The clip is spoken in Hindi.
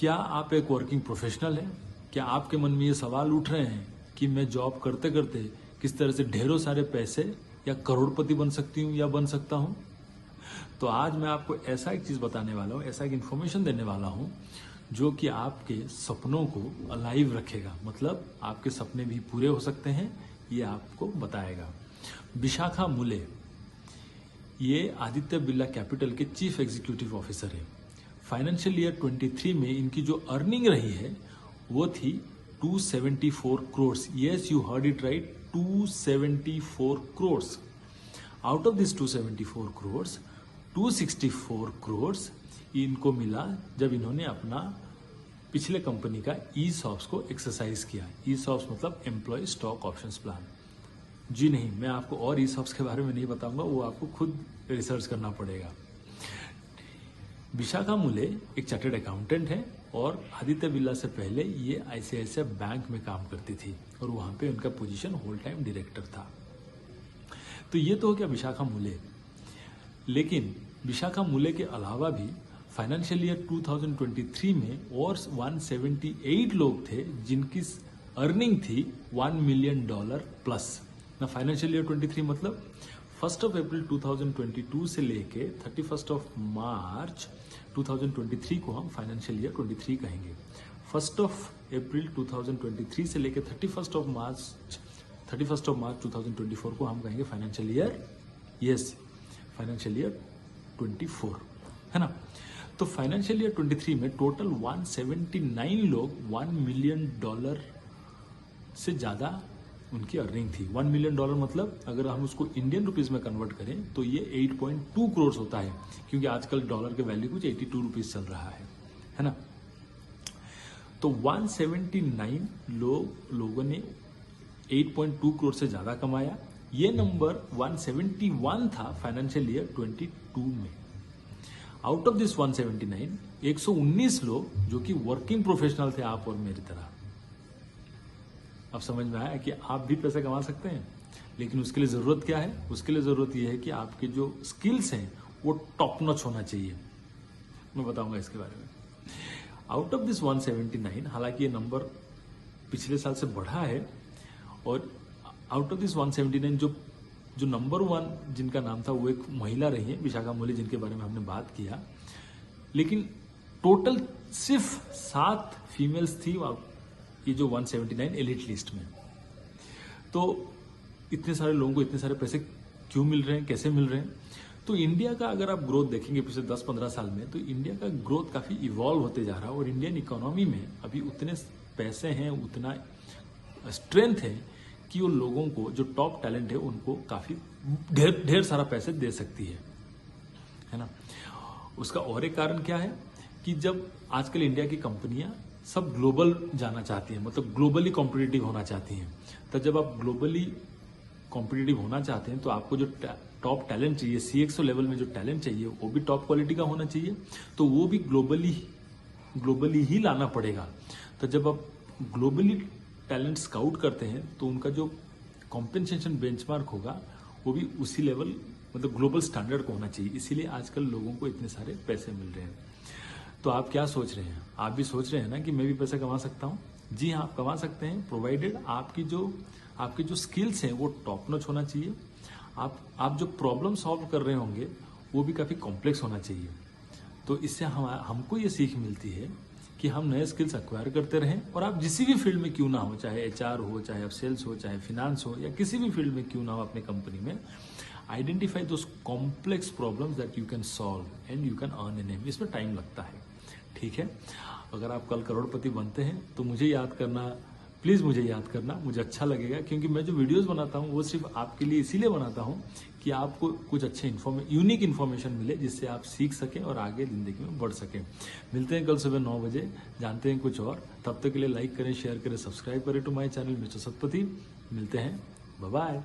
क्या आप एक वर्किंग प्रोफेशनल हैं? क्या आपके मन में ये सवाल उठ रहे हैं कि मैं जॉब करते करते किस तरह से ढेरों सारे पैसे या करोड़पति बन सकती हूँ या बन सकता हूँ? तो आज मैं आपको ऐसा एक चीज़ बताने वाला हूँ, ऐसा एक इन्फॉर्मेशन देने वाला हूँ जो कि आपके सपनों को अलाइव रखेगा। मतलब आपके सपने भी पूरे हो सकते हैं, ये आपको बताएगा। विशाखा मुले ये आदित्य बिरला कैपिटल के चीफ एग्जीक्यूटिव ऑफिसर है। फाइनेंशियल ईयर 23 में इनकी जो अर्निंग रही है वो थी 274 crore. Yes, you heard it right, 274 crore. Out of this 274 crore 264 crore इनको मिला जब इन्होंने अपना पिछले कंपनी का ESOPs को एक्सरसाइज किया। ESOPs मतलब एम्प्लॉय स्टॉक ऑप्शंस प्लान। जी नहीं, मैं आपको और ESOPs के बारे में नहीं बताऊंगा, वो आपको खुद रिसर्च करना पड़ेगा। विशाखा मुले एक चार्टर्ड अकाउंटेंट है और आदित्य बिरला से पहले ये ICICI बैंक में काम करती थी और वहाँ पे उनका पोजीशन होल टाइम डायरेक्टर था। तो ये तो हो गया विशाखा मुले। लेकिन विशाखा मुले के अलावा भी फाइनेंशियल ईयर 2023 में और 178 लोग थे जिनकी अर्निंग थी $1 मिलियन प्लस। ना फाइनेंशियल ईयर 23 मतलब 1 अप्रैल 2022 से लेके 31 मार्च 2023 को हम फाइनेंशियल ईयर 23 कहेंगे। 1 अप्रैल 2023 से लेके 31 मार्च 2024 को हम कहेंगे financial year, yes, financial year 24, है ना। तो फाइनेंशियल ईयर 23 में टोटल 179 लोग $1 मिलियन से ज़्यादा उनकी अर्निंग थी। $1 मिलियन मतलब अगर हम उसको इंडियन रुपीस में कन्वर्ट करें तो ये 8.2 करोड़ होता है, क्योंकि आजकल डॉलर के वैल्यू कुछ 82 रुपीस चल रहा है ना। तो 179 लोगों ने 8.2 करोड़ से ज़्यादा कमाया। ये नंबर 171 था फाइनेंशियल ईयर 22 में। आउट ऑफ दिस 179 119 लोग जो कि वर्किंग प्रोफेशनल थे, आप और मेरी तरह। अब समझ में आया कि आप भी पैसे कमा सकते हैं, लेकिन उसके लिए ज़रूरत क्या है? उसके लिए ज़रूरत यह है कि आपके जो स्किल्स हैं वो टॉप नॉच होना चाहिए। मैं बताऊंगा इसके बारे में। आउट ऑफ दिस 179, हालांकि ये नंबर पिछले साल से बढ़ा है, और आउट ऑफ दिस 179 जो नंबर 1 जिनका नाम था वो एक महिला रही है, विशाखा मुले, जिनके बारे में हमने बात किया। लेकिन टोटल सिर्फ 7 फीमेल्स थी ये जो 179 एलिट लिस्ट में। तो इतने सारे लोगों को इतने सारे पैसे क्यों मिल रहे हैं, कैसे मिल रहे हैं? तो इंडिया का अगर आप ग्रोथ देखेंगे पिछले 10-15 साल में, तो इंडिया का ग्रोथ काफ़ी इवॉल्व होते जा रहा है और इंडियन इकोनॉमी में अभी उतने पैसे हैं, उतना स्ट्रेंथ है कि वो लोगों को, जो टॉप टैलेंट है, उनको काफ़ी ढेर सारा पैसे दे सकती है ना। उसका और एक कारण क्या है कि जब आजकल इंडिया की कंपनियां सब ग्लोबल जाना चाहती हैं, मतलब ग्लोबली कॉम्पिटिटिव होना चाहती हैं, तो जब आप ग्लोबली कॉम्पिटिटिव होना चाहते हैं तो आपको जो टॉप टैलेंट चाहिए, CXO लेवल में जो टैलेंट चाहिए वो भी टॉप क्वालिटी का होना चाहिए, तो वो भी ग्लोबली ही लाना पड़ेगा। तो जब आप ग्लोबली टैलेंट स्काउट करते हैं तो उनका जो कॉम्पेंसेशन बेंचमार्क होगा वो भी उसी लेवल, मतलब ग्लोबल स्टैंडर्ड को होना चाहिए। इसीलिए आजकल लोगों को इतने सारे पैसे मिल रहे हैं। तो आप क्या सोच रहे हैं? आप भी सोच रहे हैं ना कि मैं भी पैसा कमा सकता हूँ? जी हाँ, आप कमा सकते हैं, प्रोवाइडेड आपकी जो स्किल्स हैं वो टॉप नॉच होना चाहिए। आप जो प्रॉब्लम सॉल्व कर रहे होंगे वो भी काफ़ी कॉम्प्लेक्स होना चाहिए। तो इससे हमको ये सीख मिलती है कि हम नए स्किल्स एक्वायर करते रहें, और आप जिस भी फील्ड में क्यों ना हो, चाहे HR हो, चाहे आप सेल्स हो, चाहे फिनांस हो, या किसी भी फील्ड में क्यों ना हो अपने कंपनी में, identify those complex problems that you can solve and you can earn a name. इसमें टाइम लगता है, ठीक है। अगर आप कल करोड़पति बनते हैं तो मुझे याद करना, प्लीज़ मुझे याद करना, मुझे अच्छा लगेगा, क्योंकि मैं जो वीडियोस बनाता हूँ वो सिर्फ आपके लिए इसीलिए बनाता हूँ कि आपको कुछ अच्छे यूनिक इन्फॉर्मेशन मिले जिससे आप सीख सकें और आगे ज़िंदगी में बढ़ सकें। मिलते हैं कल सुबह 9 बजे, जानते हैं कुछ और। तब तक के लिए लाइक करें, शेयर करें, सब्सक्राइब करें to my channel mister Satpati. मिलते हैं, बाय बाय।